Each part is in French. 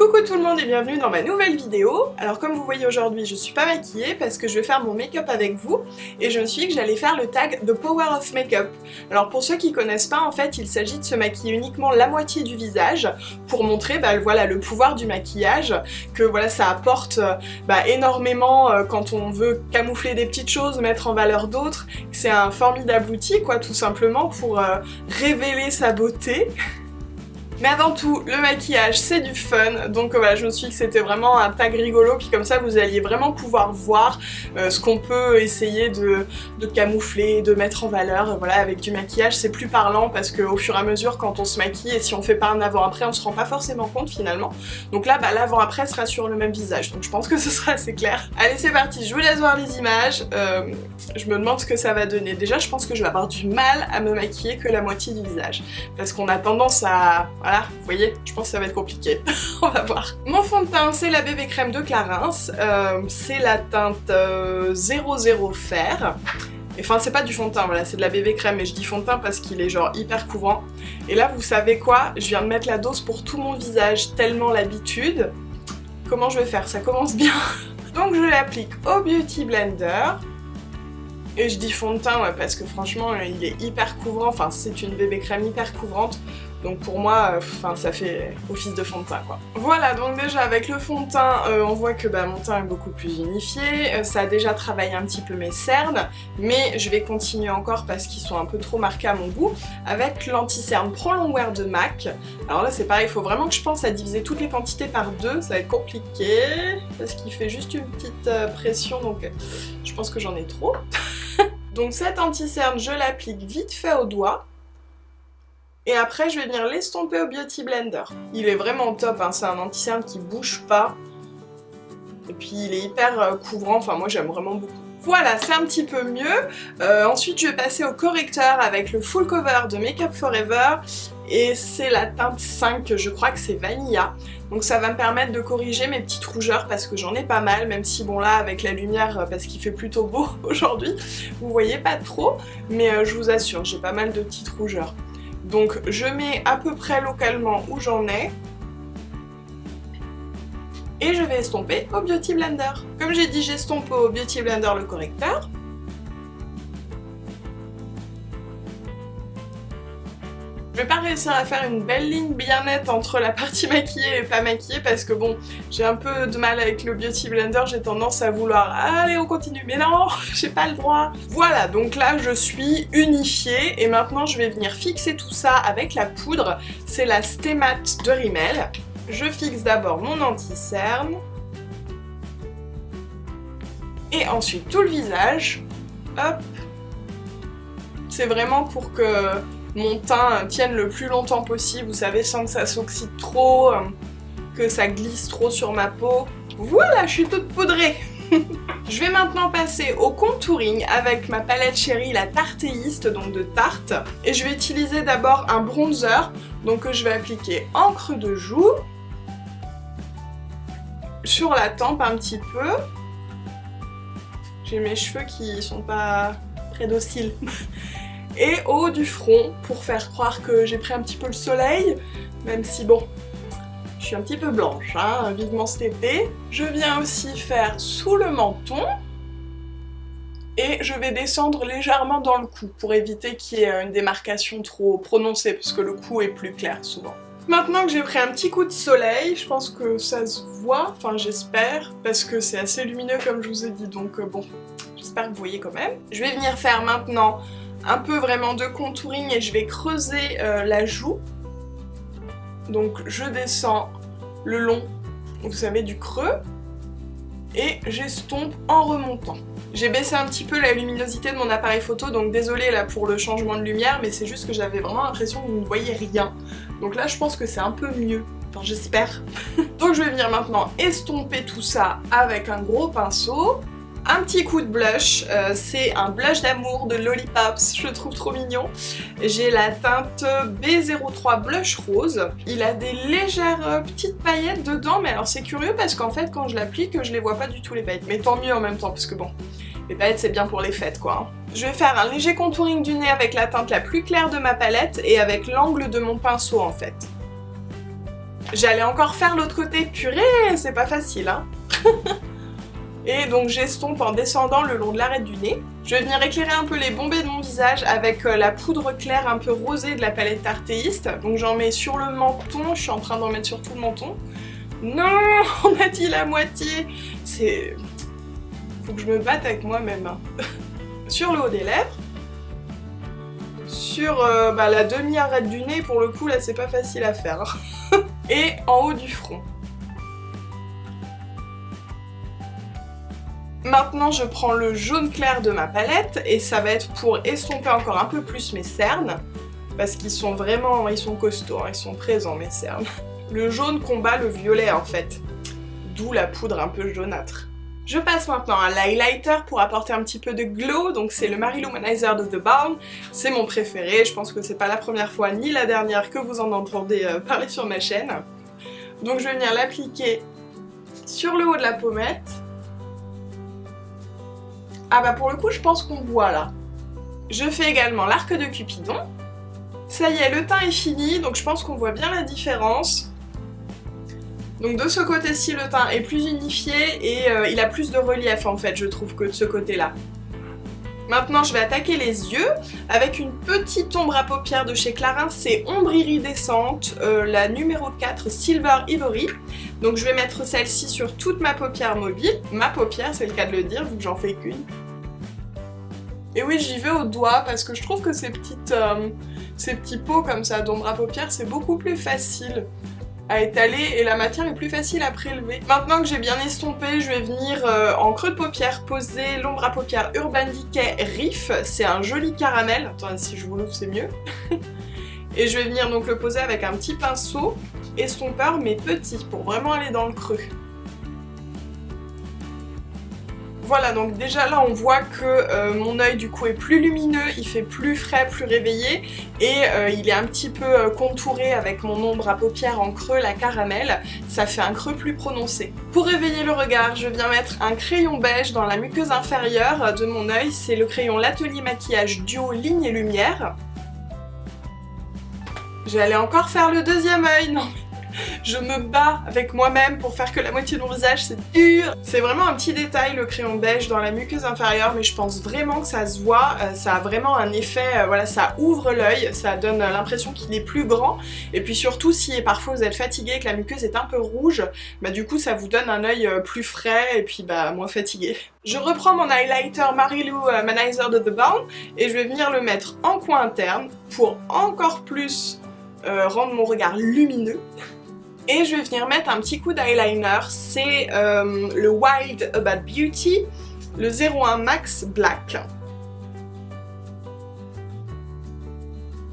Coucou tout le monde et bienvenue dans ma nouvelle vidéo. Alors comme vous voyez aujourd'hui, je suis pas maquillée parce que je vais faire mon make-up avec vous et je me suis dit que j'allais faire le tag The Power of Makeup. Alors pour ceux qui connaissent pas, en fait, il s'agit de se maquiller uniquement la moitié du visage pour montrer voilà, le pouvoir du maquillage, que voilà, ça apporte énormément quand on veut camoufler des petites choses, mettre en valeur d'autres. C'est un formidable outil quoi, tout simplement pour révéler sa beauté. Mais avant tout, le maquillage c'est du fun, donc voilà, je me suis dit que c'était vraiment un tag rigolo, puis comme ça vous alliez vraiment pouvoir voir ce qu'on peut essayer de camoufler, de mettre en valeur, voilà, avec du maquillage. C'est plus parlant parce qu'au fur et à mesure quand on se maquille, et si on fait pas un avant-après, on se rend pas forcément compte finalement. Donc là, l'avant-après sera sur le même visage, donc je pense que ce sera assez clair. Allez c'est parti, je vous laisse voir les images, je me demande ce que ça va donner. Déjà je pense que je vais avoir du mal à me maquiller que la moitié du visage, parce qu'on a tendance à... Voilà, vous voyez, je pense que ça va être compliqué. On va voir. Mon fond de teint, c'est la bébé crème de Clarins. C'est la teinte 00 Fer. Enfin, c'est pas du fond de teint, voilà, c'est de la bébé crème, mais je dis fond de teint parce qu'il est genre hyper couvrant. Et là, vous savez quoi? Je viens de mettre la dose pour tout mon visage, tellement l'habitude. Comment je vais faire? Ça commence bien. Donc je l'applique au Beauty Blender. Et je dis fond de teint ouais, parce que franchement il est hyper couvrant, enfin c'est une bébé crème hyper couvrante. Donc pour moi, ça fait office de fond de teint quoi. Voilà, donc déjà avec le fond de teint, on voit que mon teint est beaucoup plus unifié. Ça a déjà travaillé un petit peu mes cernes, mais je vais continuer encore parce qu'ils sont un peu trop marqués à mon goût. Avec l'anti-cerne Pro Longwear de MAC. Alors là c'est pareil, il faut vraiment que je pense à diviser toutes les quantités par deux, ça va être compliqué. Parce qu'il fait juste une petite pression, donc je pense que j'en ai trop. Donc cet anti-cerne, je l'applique vite fait au doigt. Et après, je vais venir l'estomper au Beauty Blender. Il est vraiment top, hein. C'est un anti-cerne qui bouge pas. Et puis il est hyper couvrant, enfin moi j'aime vraiment beaucoup. Voilà, c'est un petit peu mieux. Ensuite, je vais passer au correcteur avec le Full Cover de Make Up Forever. Et c'est la teinte 5, je crois que c'est Vanilla. Donc ça va me permettre de corriger mes petites rougeurs parce que j'en ai pas mal, même si bon là avec la lumière, parce qu'il fait plutôt beau aujourd'hui, vous voyez pas trop, mais je vous assure, j'ai pas mal de petites rougeurs. Donc je mets à peu près localement où j'en ai. Et je vais estomper au Beauty Blender. Comme j'ai dit, j'estompe au Beauty Blender le correcteur. Je vais pas réussir à faire une belle ligne bien nette entre la partie maquillée et pas maquillée parce que bon, j'ai un peu de mal avec le Beauty Blender, j'ai tendance à vouloir allez on continue, mais non, j'ai pas le droit. Voilà, donc là je suis unifiée et maintenant je vais venir fixer tout ça avec la poudre, c'est la Stay Matte de Rimmel. Je fixe d'abord mon anti-cerne et ensuite tout le visage, hop. C'est vraiment pour que mon teint tienne le plus longtemps possible, vous savez, sans que ça s'oxyde trop, que ça glisse trop sur ma peau. Voilà, je suis toute poudrée. Je vais maintenant passer au contouring avec ma palette chérie, la Tartéiste, donc de Tarte. Et je vais utiliser d'abord un bronzer, donc que je vais appliquer en creux de joue, sur la tempe un petit peu. J'ai mes cheveux qui sont pas près d'oscille. Et au haut du front, pour faire croire que j'ai pris un petit peu le soleil, même si bon, je suis un petit peu blanche, hein, vivement cet été. Je viens aussi faire sous le menton, et je vais descendre légèrement dans le cou, pour éviter qu'il y ait une démarcation trop prononcée, parce que le cou est plus clair souvent. Maintenant que j'ai pris un petit coup de soleil, je pense que ça se voit, enfin j'espère, parce que c'est assez lumineux comme je vous ai dit, donc bon, j'espère que vous voyez quand même. Je vais venir faire maintenant un peu vraiment de contouring et je vais creuser la joue. Donc je descends le long, vous savez, du creux et j'estompe en remontant. J'ai baissé un petit peu la luminosité de mon appareil photo, donc désolée là pour le changement de lumière, mais c'est juste que j'avais vraiment l'impression que vous ne voyez rien. Donc là je pense que c'est un peu mieux, enfin j'espère. Donc je vais venir maintenant estomper tout ça avec un gros pinceau. Un petit coup de blush, c'est un blush d'amour de Lollipops, je le trouve trop mignon. J'ai la teinte B03 Blush Rose. Il a des légères petites paillettes dedans, mais alors c'est curieux parce qu'en fait quand je l'applique, je les vois pas du tout les paillettes. Mais tant mieux en même temps, parce que bon, les paillettes c'est bien pour les fêtes quoi. Je vais faire un léger contouring du nez avec la teinte la plus claire de ma palette et avec l'angle de mon pinceau en fait. J'allais encore faire l'autre côté, purée, c'est pas facile hein. Et donc j'estompe en descendant le long de l'arête du nez. Je vais venir éclairer un peu les bombées de mon visage avec la poudre claire un peu rosée de la palette Artéiste. Donc j'en mets sur le menton, je suis en train d'en mettre sur tout le menton. Non, on a dit la moitié. C'est... Faut que je me batte avec moi-même. Hein. Sur le haut des lèvres. Sur la demi-arête du nez, pour le coup là c'est pas facile à faire. Et en haut du front. Maintenant je prends le jaune clair de ma palette et ça va être pour estomper encore un peu plus mes cernes. Parce qu'ils sont vraiment, ils sont costauds, hein, ils sont présents mes cernes. Le jaune combat le violet en fait. D'où la poudre un peu jaunâtre. Je passe maintenant à l'highlighter pour apporter un petit peu de glow, donc c'est le Mary-Lou-Manizer de The Balm. C'est mon préféré, je pense que c'est pas la première fois ni la dernière que vous en entendez parler sur ma chaîne. Donc je vais venir l'appliquer sur le haut de la pommette. Ah bah pour le coup je pense qu'on voit là. Je fais également l'arc de Cupidon. Ça y est, le teint est fini, donc je pense qu'on voit bien la différence. Donc de ce côté-ci, le teint est plus unifié et il a plus de relief en fait, je trouve, que de ce côté-là. Maintenant, je vais attaquer les yeux avec une petite ombre à paupières de chez Clarins, c'est Ombre Iridescente, la numéro 4, Silver Ivory. Donc je vais mettre celle-ci sur toute ma paupière mobile. Ma paupière, c'est le cas de le dire, vu que j'en fais qu'une. Et oui, j'y vais au doigt parce que je trouve que ces petits pots comme ça d'ombre à paupières, c'est beaucoup plus facile à étaler et la matière est plus facile à prélever. Maintenant que j'ai bien estompé, je vais venir en creux de paupière poser l'ombre à paupières Urban Decay Riff. C'est un joli caramel. Attendez, si je vous l'ouvre, c'est mieux. Et je vais venir donc le poser avec un petit pinceau estompeur mais petit pour vraiment aller dans le creux. Voilà, donc déjà là on voit que mon œil du coup est plus lumineux, il fait plus frais, plus réveillé et il est un petit peu contouré avec mon ombre à paupières en creux, la caramel, ça fait un creux plus prononcé. Pour réveiller le regard, je viens mettre un crayon beige dans la muqueuse inférieure de mon œil, c'est le crayon L'Atelier Maquillage Duo Ligne et Lumière. J'allais encore faire le deuxième œil, non mais... Je me bats avec moi-même pour faire que la moitié de mon visage, c'est dur. C'est vraiment un petit détail le crayon beige dans la muqueuse inférieure, mais je pense vraiment que ça se voit, ça a vraiment un effet, voilà, ça ouvre l'œil, ça donne l'impression qu'il est plus grand, et puis surtout si parfois vous êtes fatigué et que la muqueuse est un peu rouge, bah du coup ça vous donne un œil plus frais et puis bah moins fatigué. Je reprends mon highlighter Mary-Lou Manizer de The Balm et je vais venir le mettre en coin interne pour encore plus rendre mon regard lumineux. Et je vais venir mettre un petit coup d'eyeliner, c'est le Wild About Beauty, le 01 Max Black.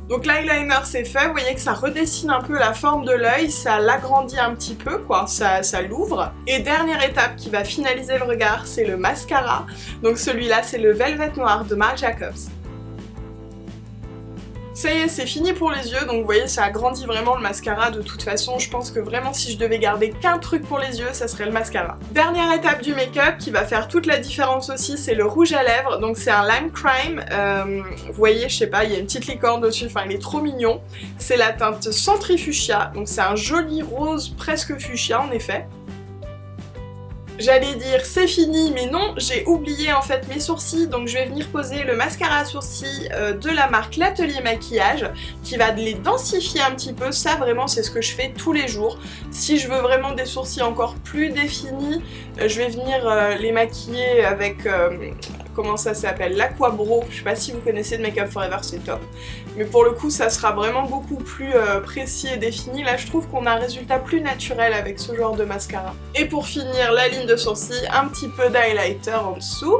Donc l'eyeliner c'est fait, vous voyez que ça redessine un peu la forme de l'œil, ça l'agrandit un petit peu quoi, ça l'ouvre. Et dernière étape qui va finaliser le regard, c'est le mascara. Donc celui-là c'est le Velvet Noir de Marc Jacobs. Ça y est, c'est fini pour les yeux, donc vous voyez, ça agrandit vraiment le mascara de toute façon. Je pense que vraiment, si je devais garder qu'un truc pour les yeux, ça serait le mascara. Dernière étape du make-up qui va faire toute la différence aussi, c'est le rouge à lèvres. Donc c'est un Lime Crime, vous voyez, je sais pas, il y a une petite licorne dessus, enfin il est trop mignon. C'est la teinte Centrifuchsia, donc c'est un joli rose presque fuchsia en effet. J'allais dire c'est fini, mais non, j'ai oublié en fait mes sourcils, donc je vais venir poser le mascara à sourcils de la marque L'Atelier Maquillage, qui va les densifier un petit peu, ça vraiment c'est ce que je fais tous les jours. Si je veux vraiment des sourcils encore plus définis, je vais venir les maquiller avec, comment ça s'appelle, l'Aquabro, je sais pas si vous connaissez de Make Up For Ever, c'est top. Mais pour le coup ça sera vraiment beaucoup plus précis et défini, là je trouve qu'on a un résultat plus naturel avec ce genre de mascara. Et pour finir la ligne de sourcils, un petit peu d'highlighter en dessous.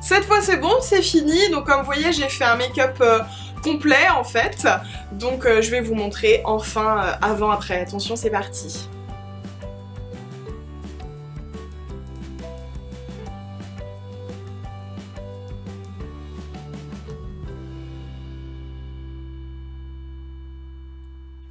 Cette fois c'est bon, c'est fini, donc comme vous voyez j'ai fait un make-up complet en fait, donc je vais vous montrer enfin avant-après, attention c'est parti.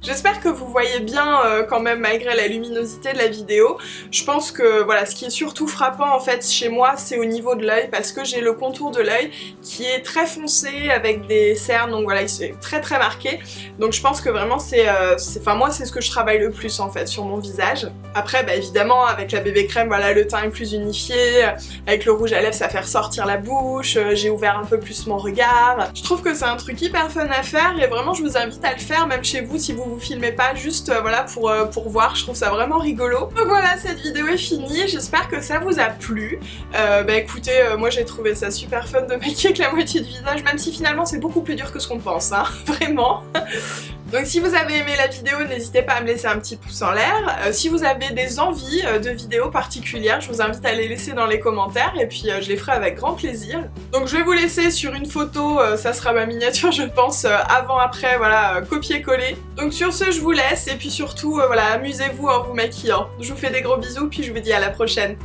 J'espère que vous voyez voyez bien quand même malgré la luminosité de la vidéo. Je pense que voilà, ce qui est surtout frappant en fait chez moi, c'est au niveau de l'œil, parce que j'ai le contour de l'œil qui est très foncé avec des cernes, donc voilà, c'est très marqué. Donc je pense que vraiment enfin moi c'est ce que je travaille le plus en fait sur mon visage. Après bah évidemment avec la bébé crème, voilà, le teint est plus unifié, avec le rouge à lèvres ça fait ressortir la bouche, j'ai ouvert un peu plus mon regard. Je trouve que c'est un truc hyper fun à faire et vraiment je vous invite à le faire même chez vous si vous filmez pas, juste voilà pour voir, je trouve ça vraiment rigolo. Donc voilà, cette vidéo est finie, j'espère que ça vous a plu. Bah écoutez, moi j'ai trouvé ça super fun de maquiller avec la moitié du visage, même si finalement c'est beaucoup plus dur que ce qu'on pense, hein, vraiment. Donc si vous avez aimé la vidéo, n'hésitez pas à me laisser un petit pouce en l'air. Si vous avez des envies de vidéos particulières, je vous invite à les laisser dans les commentaires et puis je les ferai avec grand plaisir. Donc je vais vous laisser sur une photo, ça sera ma miniature je pense, avant-après, voilà, copier-coller. Donc sur ce, je vous laisse et puis surtout, voilà, amusez-vous en vous maquillant. Je vous fais des gros bisous puis je vous dis à la prochaine.